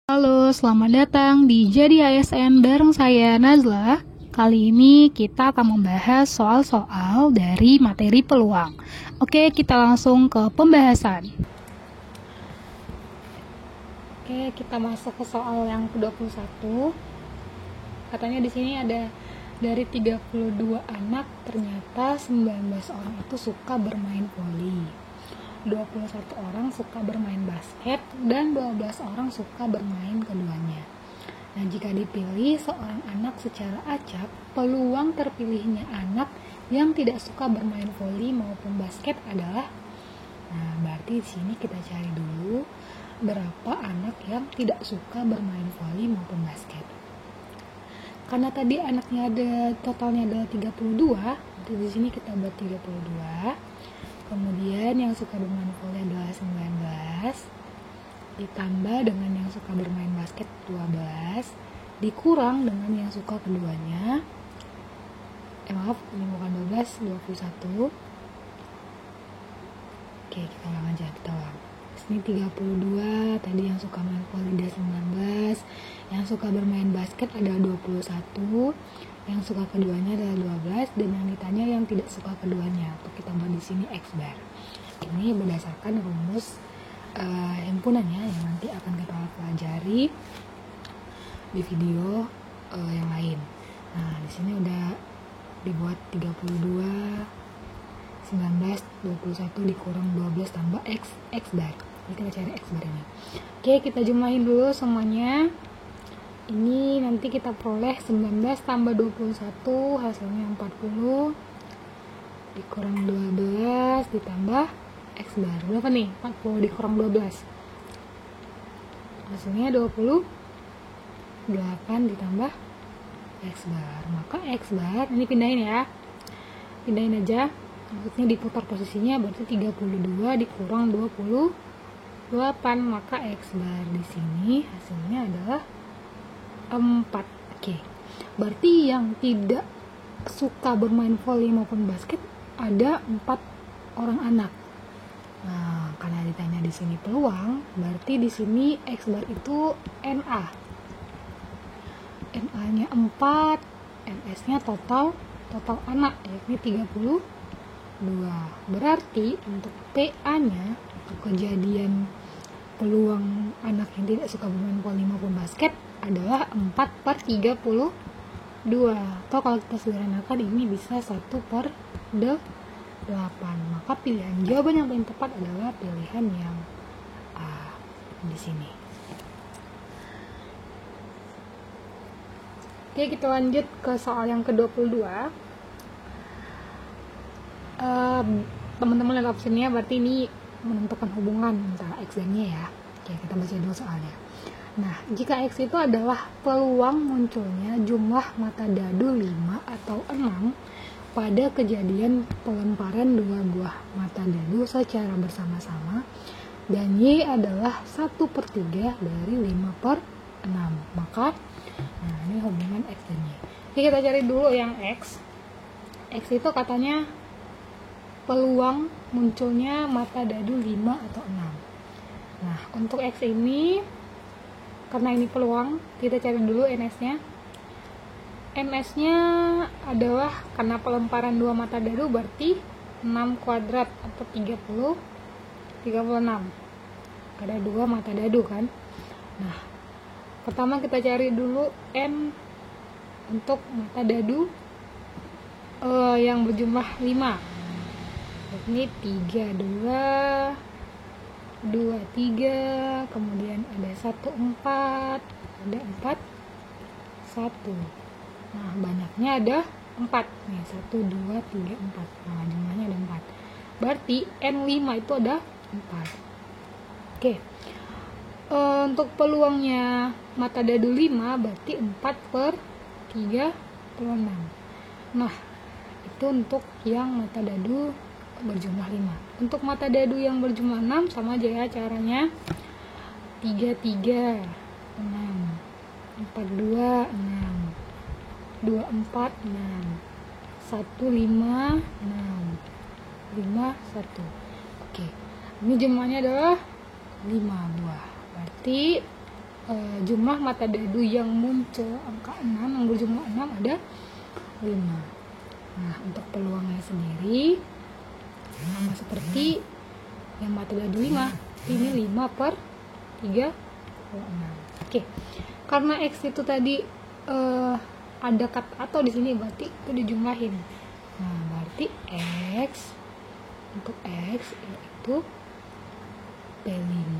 Halo, selamat datang di Jadi ASN bareng saya Nazla. Kali ini kita akan membahas soal-soal dari materi peluang. Oke, kita langsung ke pembahasan. Oke, kita masuk ke soal yang ke-21. Katanya di sini ada dari 32 anak, ternyata 19 orang itu suka bermain voli. 21 orang suka bermain basket dan 12 orang suka bermain keduanya. Nah, jika dipilih seorang anak secara acak, peluang terpilihnya anak yang tidak suka bermain voli maupun basket adalah, nah berarti di sini kita cari dulu berapa anak yang tidak suka bermain voli maupun basket. Karena tadi anaknya ada totalnya adalah 32, jadi di sini kita buat 32. Kemudian yang suka bermain voli adalah 19, ditambah dengan yang suka bermain basket 12, dikurang dengan yang suka keduanya. Ini bukan 12, 21. Oke, kita ulang aja, kita ulang. Ini 32, tadi yang suka main voli ada 19, yang suka bermain basket ada 21, yang suka keduanya adalah 12, dan yang ditanya yang tidak suka keduanya. Untuk kita buat di sini X bar. Ini berdasarkan rumus himpunannya yang nanti akan kita pelajari di video yang lain. Nah, di sini udah dibuat 32, 19, 21 dikurang 12 tambah X bar. Jadi kita cari X bar ini. Oke, kita jumlahin dulu semuanya. Ini nanti kita peroleh 19 tambah 21 hasilnya 40 dikurang 12 ditambah X bar. Berapa nih? 40 dikurang 12 hasilnya 28 ditambah X bar. Maka X bar ini pindahin ya, pindahin aja, maksudnya diputar posisinya, berarti 32 dikurang 28, maka X bar di sini hasilnya adalah 4. Oke. Berarti yang tidak suka bermain voli maupun basket ada 4 orang anak. Nah, karena ditanya di sini peluang, berarti di sini X bar itu NA. NA-nya 4, NS-nya total anak yakni 32. Berarti untuk PA-nya, kejadian peluang anak yang tidak suka bermain voli maupun basket adalah 4/32, atau kalau kita sederhanakan ini bisa 1/8. Maka pilihan jawaban yang paling tepat adalah pilihan yang A di sini. Oke, kita lanjut ke soal yang ke-22. Teman-teman lihat opsinya, berarti ini menentukan hubungan antara X dan Y ya. Oke, kita baca dulu soalnya. Nah, jika X itu adalah peluang munculnya jumlah mata dadu 5 atau 6 pada kejadian pelemparan 2 buah mata dadu secara bersama-sama, dan Y adalah 1/3 dari 5/6, maka nah ini hubungan X dan Y. Jadi kita cari dulu yang X. X itu katanya peluang munculnya mata dadu 5 atau 6. Nah, untuk X ini, karena ini peluang, kita cari dulu NS-nya. NS-nya adalah karena pelemparan 2 mata dadu, berarti 6 kuadrat atau 36. Ada 2 mata dadu kan. Nah, pertama kita cari dulu N untuk mata dadu yang berjumlah 5. Ini 3, 2, 3, kemudian ada 1, 4, ada 4, 1. Nah, banyaknya ada 4 nih, 1, 2, 3, 4. Nah, jumlahnya ada 4, berarti N5 itu ada 4. Oke. Untuk peluangnya mata dadu 5 berarti 4/36. Nah, itu untuk yang mata dadu berjumlah 5. Untuk mata dadu yang berjumlah 6 sama aja ya caranya. 3, 3, 6, 4, 2, 6, 2, 4, 6, 1, 5, 6, 5, 1. Oke, ini jumlahnya adalah 5 buah. Berarti jumlah mata dadu yang muncul angka 6 yang berjumlah 6 ada 5. Nah, untuk peluangnya sendiri sama seperti yang mata dadu 5, ini 5 per 36. Oke. Karena X itu tadi ada kata atau di sini, berarti itu dijumlahin. Nah, berarti X untuk X yaitu P5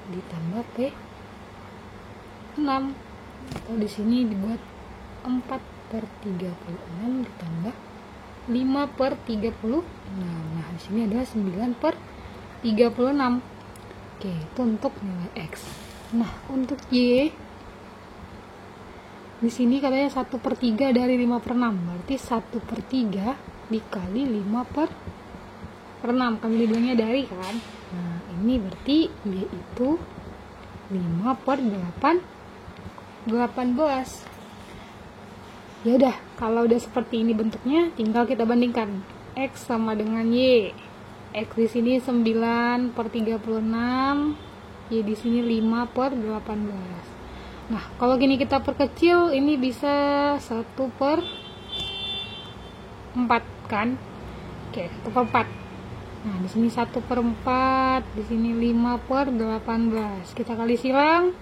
ditambah P6, atau di sini dibuat 4 per 36 ditambah 5 per 36. Nah, di sini adalah 9 per 36. Oke, itu untuk nilai X. Nah, untuk Y di sini katanya 1 per 3 dari 5 per 6, berarti 1 per 3 dikali 5 per 6, kami bilangnya dari kan. Nah, ini berarti Y itu 5 per 18. Ya udah, kalau udah seperti ini bentuknya, tinggal kita bandingkan X sama dengan Y. X di sini 9 per 36, Y di sini 5 per 18. Nah, kalau gini kita perkecil, ini bisa 1 per 4 kan? Oke, 1 per 4. Nah, di sini 1 per 4, di sini 5 per 18. Kita kali silang,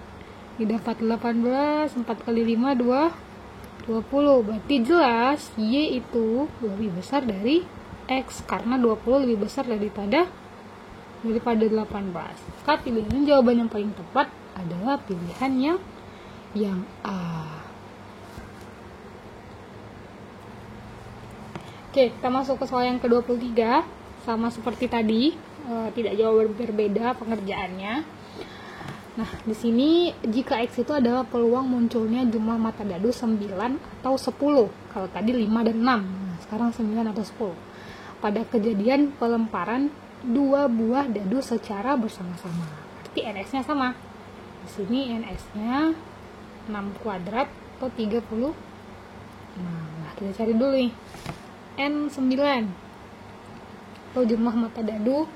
didapat 18, 4 kali 5, 20. Berarti jelas Y itu lebih besar dari X, karena 20 lebih besar daripada 18. Maka pilihan jawaban yang paling tepat adalah pilihan yang A. Oke, kita masuk ke soal yang ke-23. Sama seperti tadi, tidak jauh berbeda pengerjaannya. Nah, di sini jika X itu adalah peluang munculnya jumlah mata dadu 9 atau 10. Kalau tadi 5 dan 6. Nah, sekarang 9 atau 10. Pada kejadian pelemparan 2 buah dadu secara bersama-sama. Berarti NS-nya sama. Di sini NS-nya 6 kuadrat atau 30. Nah, kita cari dulu nih. N9 atau jumlah mata dadu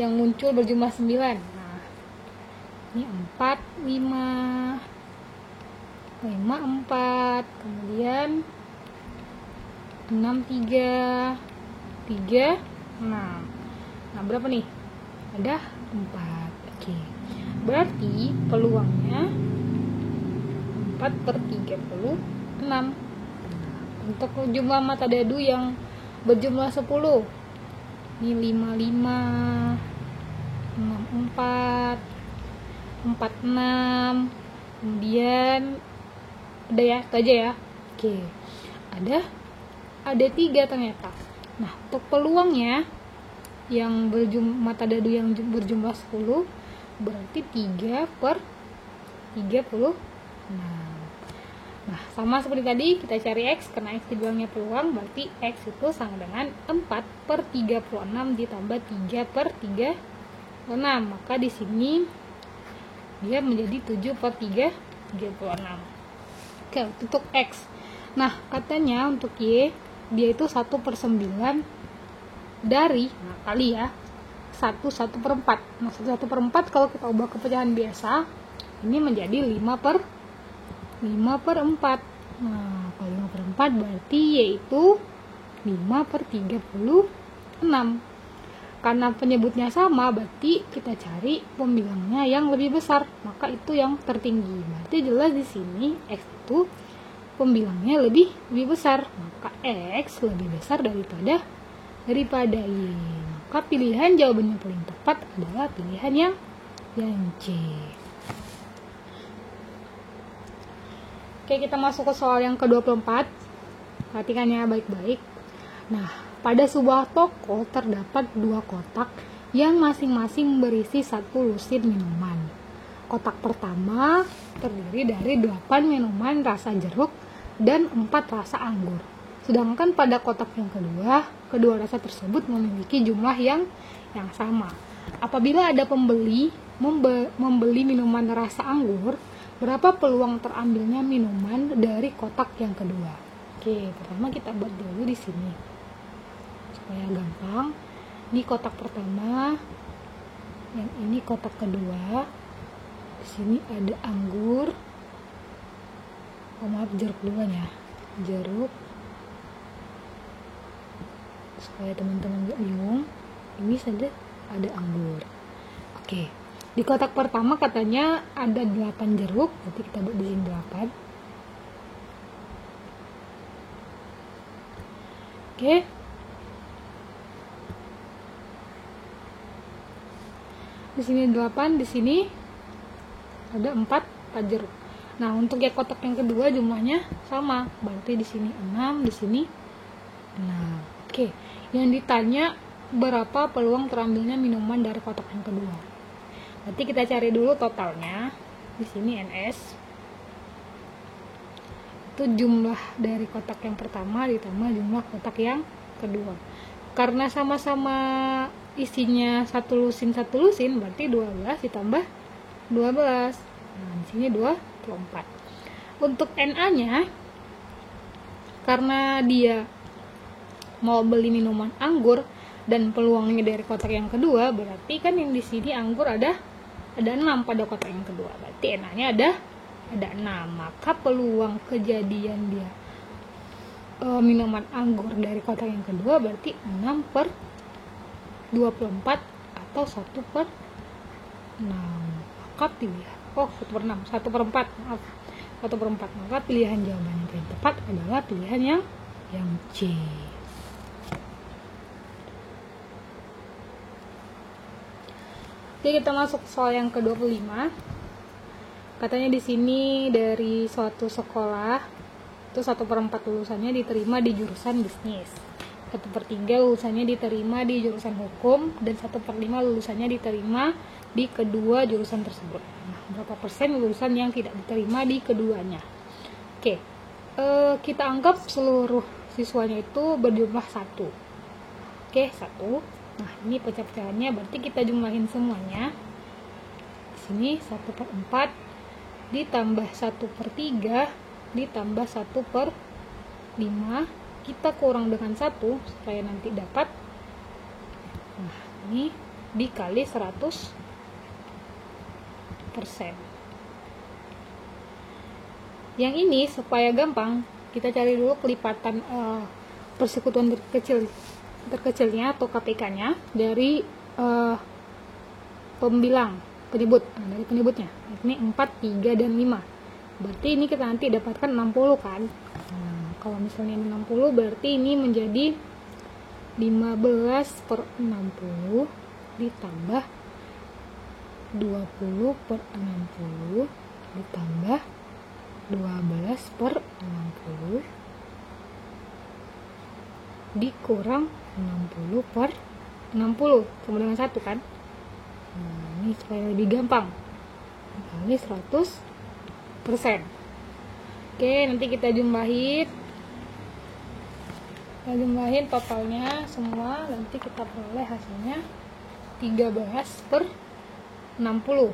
yang muncul berjumlah 9. Nah, ini 4, 5, 4, kemudian 6, 3, 6. Nah, berapa nih? Ada 4. Oke. Berarti peluangnya 4 per 36. Untuk jumlah mata dadu yang berjumlah 10, ini 55, 64, 46, kemudian ada ya, itu aja ya. Oke, ada 3 ternyata. Nah, untuk peluangnya yang mata dadu yang berjumlah 10, berarti 3 per 36. Nah, sama seperti tadi, kita cari X, karena X dibilangnya peluang, berarti X itu sama dengan 4 per 36 ditambah 3 per 36. Maka di sini dia menjadi 7 per 36. Oke, untuk X. Nah, katanya untuk Y, dia itu 1 per 9 dari, nah kali ya, 1 per 4. Nah, 1 per 4 kalau kita ubah ke pecahan biasa, ini menjadi 5 per 4. Nah, kalau 5 per 4 berarti yaitu 5 per 36. Karena penyebutnya sama, berarti kita cari pembilangnya yang lebih besar. Maka itu yang tertinggi. Berarti jelas di sini X itu pembilangnya lebih besar. Maka X lebih besar daripada Y. Maka pilihan jawaban yang paling tepat adalah pilihan yang C. Oke, kita masuk ke soal yang ke-24. Perhatikan ya baik-baik. Nah, pada sebuah toko terdapat 2 kotak yang masing-masing berisi 1 lusin minuman. Kotak pertama terdiri dari 8 minuman rasa jeruk dan 4 rasa anggur. Sedangkan pada kotak yang kedua rasa tersebut memiliki jumlah yang sama. Apabila ada pembeli membeli minuman rasa anggur, berapa peluang terambilnya minuman dari kotak yang kedua? Oke, pertama kita buat dulu di sini supaya gampang. Ini kotak pertama, yang ini kotak kedua. Di sini ada anggur. Oh maaf, jeruk duluan ya. Jeruk. Supaya teman-teman gak bingung. Ini saja ada anggur. Oke. Di kotak pertama katanya ada 8 jeruk. Berarti kita buat di sini 8. Oke. Di sini 8, di sini ada 4 jeruk. Nah, untuk yang kotak yang kedua jumlahnya sama. Berarti di sini 6, di sini 6. Oke. Yang ditanya berapa peluang terambilnya minuman dari kotak yang kedua. Berarti kita cari dulu totalnya. Di sini NS. Itu jumlah dari kotak yang pertama ditambah jumlah kotak yang kedua. Karena sama-sama isinya satu lusin berarti 12 ditambah 12. Nah, di sini 24. Untuk NA-nya karena dia mau beli minuman anggur dan peluangnya dari kotak yang kedua, berarti kan yang di sini anggur ada 6 pada kotak yang kedua. Berarti NA-nya ada 6. Maka peluang kejadian dia minuman anggur dari kotak yang kedua berarti 6/24 atau 1/6. Maka pilihan 1/4, maaf, 1/4. Maka pilihan jawaban yang paling tepat adalah pilihan yang C. Oke, kita masuk soal yang ke-25. Katanya di sini dari suatu sekolah itu 1/4 lulusannya diterima di jurusan bisnis, 1/3 lulusannya diterima di jurusan hukum, dan 1/5 lulusannya diterima di kedua jurusan tersebut. Nah, berapa persen lulusan yang tidak diterima di keduanya? Oke, kita anggap seluruh siswanya itu berjumlah 1. Oke, 1. Nah, ini pecah-pecahannya berarti kita jumlahin semuanya. Di sini 1/4 ditambah 1/3 ditambah 1/5, kita kurang dengan 1 supaya nanti dapat. Nah, ini dikali 100%. Yang ini supaya gampang, kita cari dulu kelipatan persekutuan terkecilnya atau KPK-nya dari penyebut. Nah, dari penyebutnya. Ini 4, 3, dan 5. Berarti ini kita nanti dapatkan 60 kan. Nah, kalau misalnya ini 60 berarti ini menjadi 15/60 ditambah 20/60 ditambah 12/60 dikurang 60/60 sama dengan 1 kan. Nah, ini supaya lebih gampang kali 100%. Oke, nanti kita jumlahin totalnya semua, nanti kita peroleh hasilnya 13/60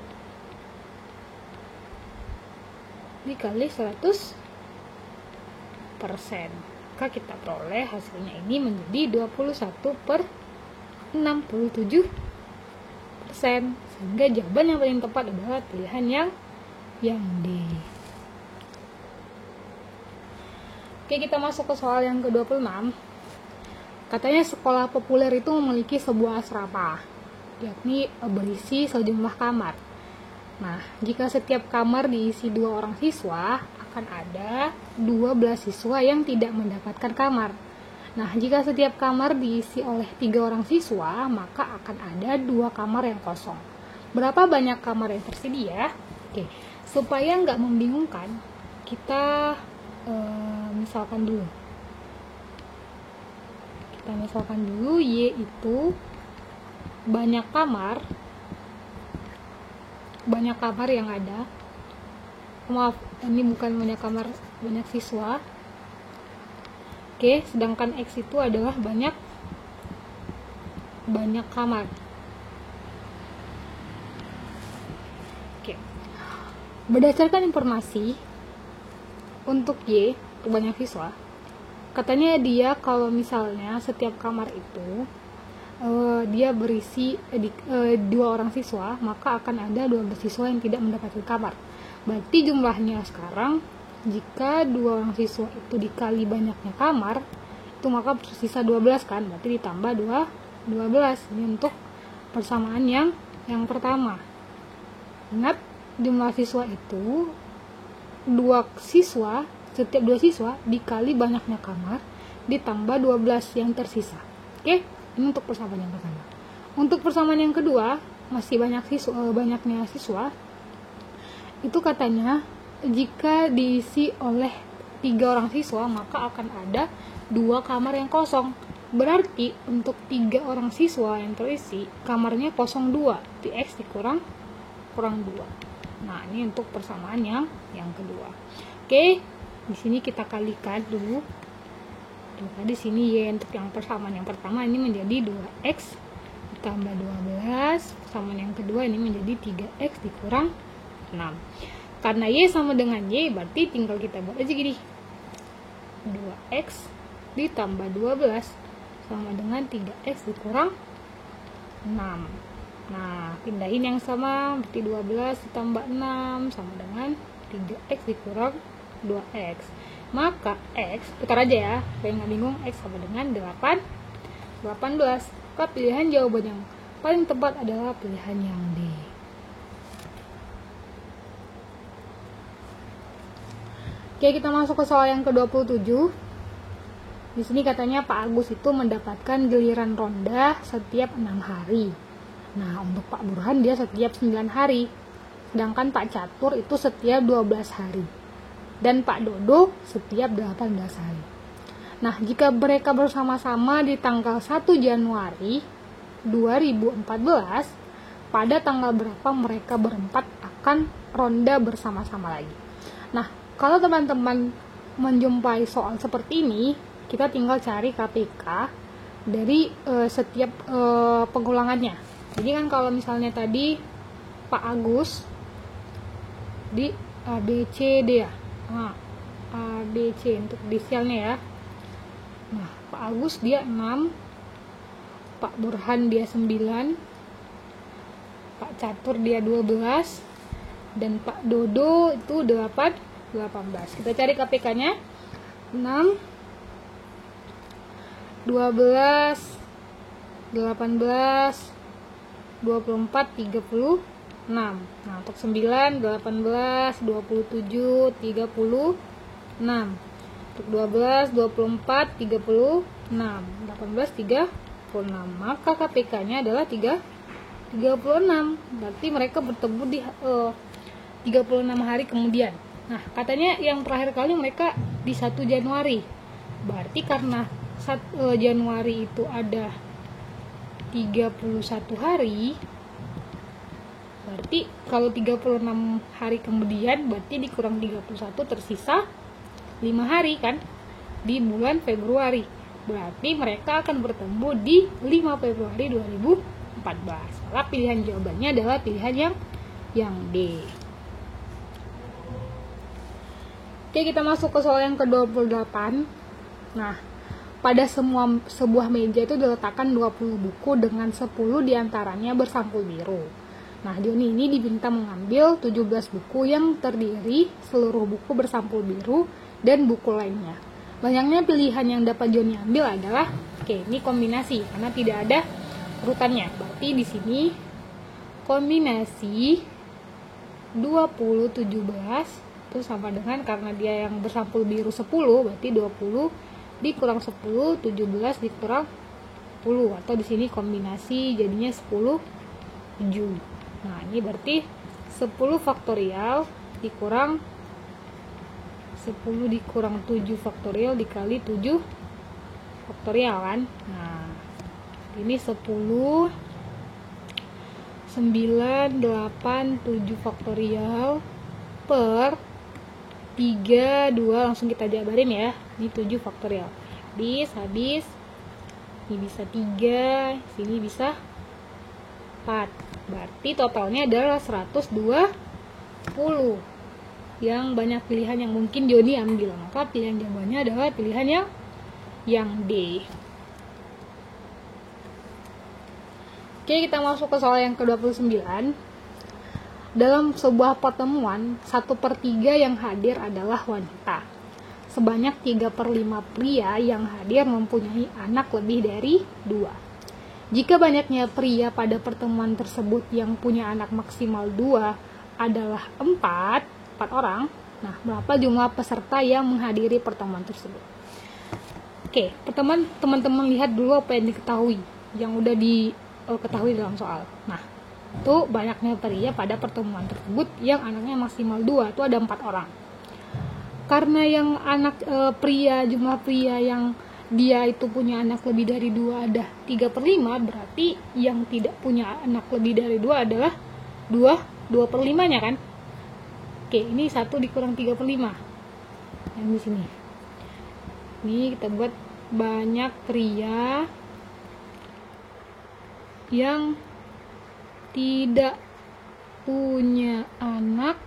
dikali 100%. Maka kita peroleh hasilnya ini menjadi 21/67%. Sehingga jawaban yang paling tepat adalah pilihan yang D. Oke, kita masuk ke soal yang ke-26. Katanya sekolah populer itu memiliki sebuah asrama, yakni berisi sejumlah kamar. Nah, jika setiap kamar diisi 2 orang siswa, akan ada 12 siswa yang tidak mendapatkan kamar. Nah, jika setiap kamar diisi oleh 3 orang siswa, maka akan ada 2 kamar yang kosong. Berapa banyak kamar yang tersedia? Oke, supaya nggak membingungkan, kita misalkan dulu. Y itu banyak kamar yang ada. Maaf, ini bukan banyak kamar, banyak siswa. Oke, sedangkan X itu adalah banyak kamar. Oke. Berdasarkan informasi untuk Y, untuk banyak siswa, katanya dia kalau misalnya setiap kamar itu dia berisi 2 orang siswa, maka akan ada 12 siswa yang tidak mendapatkan kamar. Berarti jumlahnya sekarang, jika 2 orang siswa itu dikali banyaknya kamar, itu maka tersisa 12 kan, berarti ditambah 12. Ini untuk persamaan yang pertama. Ingat, jumlah siswa itu 2 siswa, setiap 2 siswa dikali banyaknya kamar ditambah 12 yang tersisa. Oke, ini untuk persamaan yang pertama. Untuk persamaan yang kedua, masih banyaknya siswa. Itu katanya jika diisi oleh 3 orang siswa, maka akan ada 2 kamar yang kosong. Berarti untuk 3 orang siswa yang terisi, kamarnya kosong 2. X dikurang 2. Nah, ini untuk persamaan yang kedua. Oke, di sini kita kalikan dulu. Di sini Y untuk yang persamaan yang pertama ini menjadi 2X ditambah 12. Persamaan yang kedua ini menjadi 3X dikurang 6. Karena Y sama dengan Y, berarti tinggal kita buat aja gini. 2X ditambah 12 sama dengan 3X dikurang 6. Nah, pindahin yang sama, berarti 12 ditambah 6 sama dengan 3X dikurang 2X. Maka X, putar aja ya, supaya nggak bingung, X sama dengan 18. Maka pilihan jawaban yang paling tepat adalah pilihan yang D. Oke, kita masuk ke soal yang ke-27. Di sini katanya Pak Agus itu mendapatkan giliran ronda setiap 6 hari. Nah, untuk Pak Burhan dia setiap 9 hari. Sedangkan Pak Catur itu setiap 12 hari. Dan Pak Dodo setiap 18 hari. Nah, jika mereka bersama-sama di tanggal 1 Januari 2014, pada tanggal berapa mereka berempat akan ronda bersama-sama lagi. Nah, kalau teman-teman menjumpai soal seperti ini, kita tinggal cari KPK dari setiap pengulangannya. Jadi kan kalau misalnya tadi Pak Agus di ABCD ya. Nah, ABC untuk inisialnya ya. Nah, Pak Agus dia 6, Pak Burhan dia 9, Pak Catur dia 12, dan Pak Dodo itu 18. Kita cari KPK-nya. 6, 12, 18, 24, 36. Nah, untuk 9, 18, 27, 36. Untuk 12, 24, 36. 18, 36. Maka KPK-nya adalah 36. Berarti mereka bertemu di 36 hari kemudian. Nah, katanya yang terakhir kali mereka di 1 Januari. Berarti karena Januari itu ada 31 hari, berarti kalau 36 hari kemudian berarti dikurang 31 tersisa 5 hari kan di bulan Februari. Berarti mereka akan bertemu di 5 Februari 2014. Maka pilihan jawabannya adalah pilihan yang D. Oke, kita masuk ke soal yang ke-28. Nah, pada sebuah meja itu diletakkan 20 buku dengan 10 diantaranya bersampul biru. Nah, Joni ini diminta mengambil 17 buku yang terdiri seluruh buku bersampul biru dan buku lainnya. Banyaknya pilihan yang dapat Joni ambil adalah, ini kombinasi karena tidak ada urutannya. Berarti di sini kombinasi 20-17 itu sama dengan, karena dia yang bersampul biru 10, berarti 20 dikurang 10, 17 dikurang 10, atau di sini kombinasi jadinya 10, 7. Nah, ini berarti 10 faktorial dikurang 10 dikurang 7 faktorial dikali 7 faktorial kan. Nah, ini 10, 9, 8, 7 faktorial per 3, 2, langsung kita jabarin ya. Ini 7 faktorial. Habis. Ini bisa 3, sini bisa 4. Berarti totalnya adalah 120. Yang banyak pilihan yang mungkin Joni ambil. Maka pilihan jawabannya adalah pilihan yang D. Oke, kita masuk ke soal yang ke-29. Dalam sebuah pertemuan, 1/3 yang hadir adalah wanita. Sebanyak 3/5 pria yang hadir mempunyai anak lebih dari 2. Jika banyaknya pria pada pertemuan tersebut yang punya anak maksimal 2 adalah 4 orang, nah berapa jumlah peserta yang menghadiri pertemuan tersebut? Oke, teman-teman lihat dulu apa yang diketahui, yang udah diketahui dalam soal. Nah, itu banyaknya pria pada pertemuan tersebut yang anaknya maksimal 2, itu ada 4 orang. Karena yang jumlah pria yang dia itu punya anak lebih dari 2 ada 3/5, berarti yang tidak punya anak lebih dari 2 adalah 2/5 nya kan. Oke, ini 1 dikurang 3/5 yang di sini. Ini kita buat banyak pria yang tidak punya anak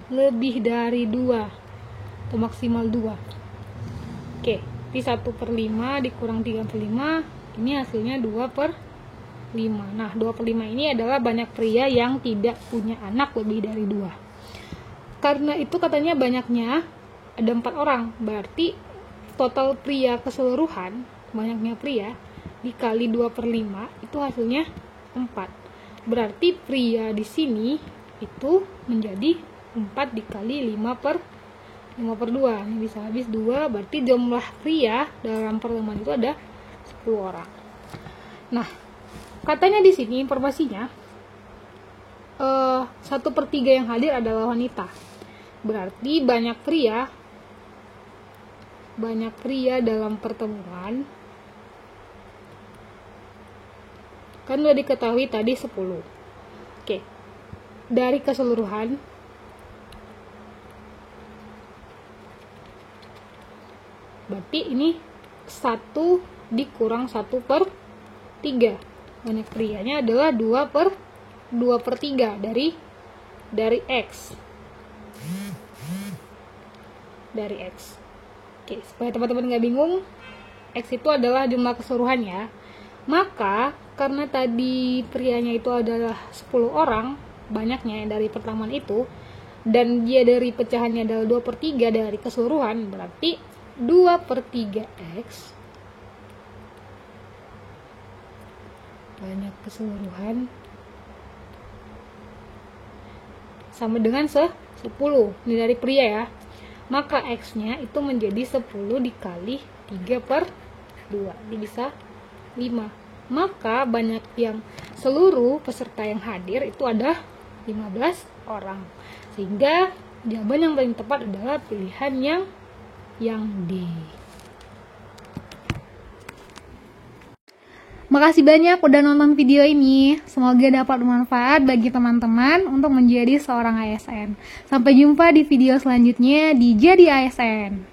lebih dari 2 atau maksimal 2. Oke, ini 1/5 dikurang 3/5, ini hasilnya 2/5. Nah, 2/5 ini adalah banyak pria yang tidak punya anak lebih dari 2. Karena itu katanya banyaknya ada 4 orang, berarti total pria keseluruhan, banyaknya pria dikali 2/5 itu hasilnya 4. Berarti pria di sini itu menjadi 4 dikali 5/2. Ini bisa habis 2, berarti jumlah pria dalam pertemuan itu ada 10 orang. Nah, katanya di sini informasinya 1/3 yang hadir adalah wanita. Berarti banyak pria dalam pertemuan kan udah diketahui tadi 10. Oke, dari keseluruhan berarti ini 1 dikurang 1/3. Banyak prianya adalah 2/3 dari X. Dari X. Oke, supaya teman-teman nggak bingung, X itu adalah jumlah keseluruhan ya. Maka karena tadi prianya itu adalah 10 orang, banyaknya dari pertemuan itu, dan dia dari pecahannya adalah 2/3 dari keseluruhan, berarti 2/3 X banyak keseluruhan sama dengan 10. Ini dari pria ya. Maka X-nya itu menjadi 10 dikali 3/2. Ini bisa 5. Maka banyak yang seluruh peserta yang hadir itu ada 15 orang. Sehingga jawaban yang paling tepat adalah pilihan yang D. Makasih banyak udah nonton video ini. Semoga dapat bermanfaat bagi teman-teman untuk menjadi seorang ASN. Sampai jumpa di video selanjutnya di Jadi ASN.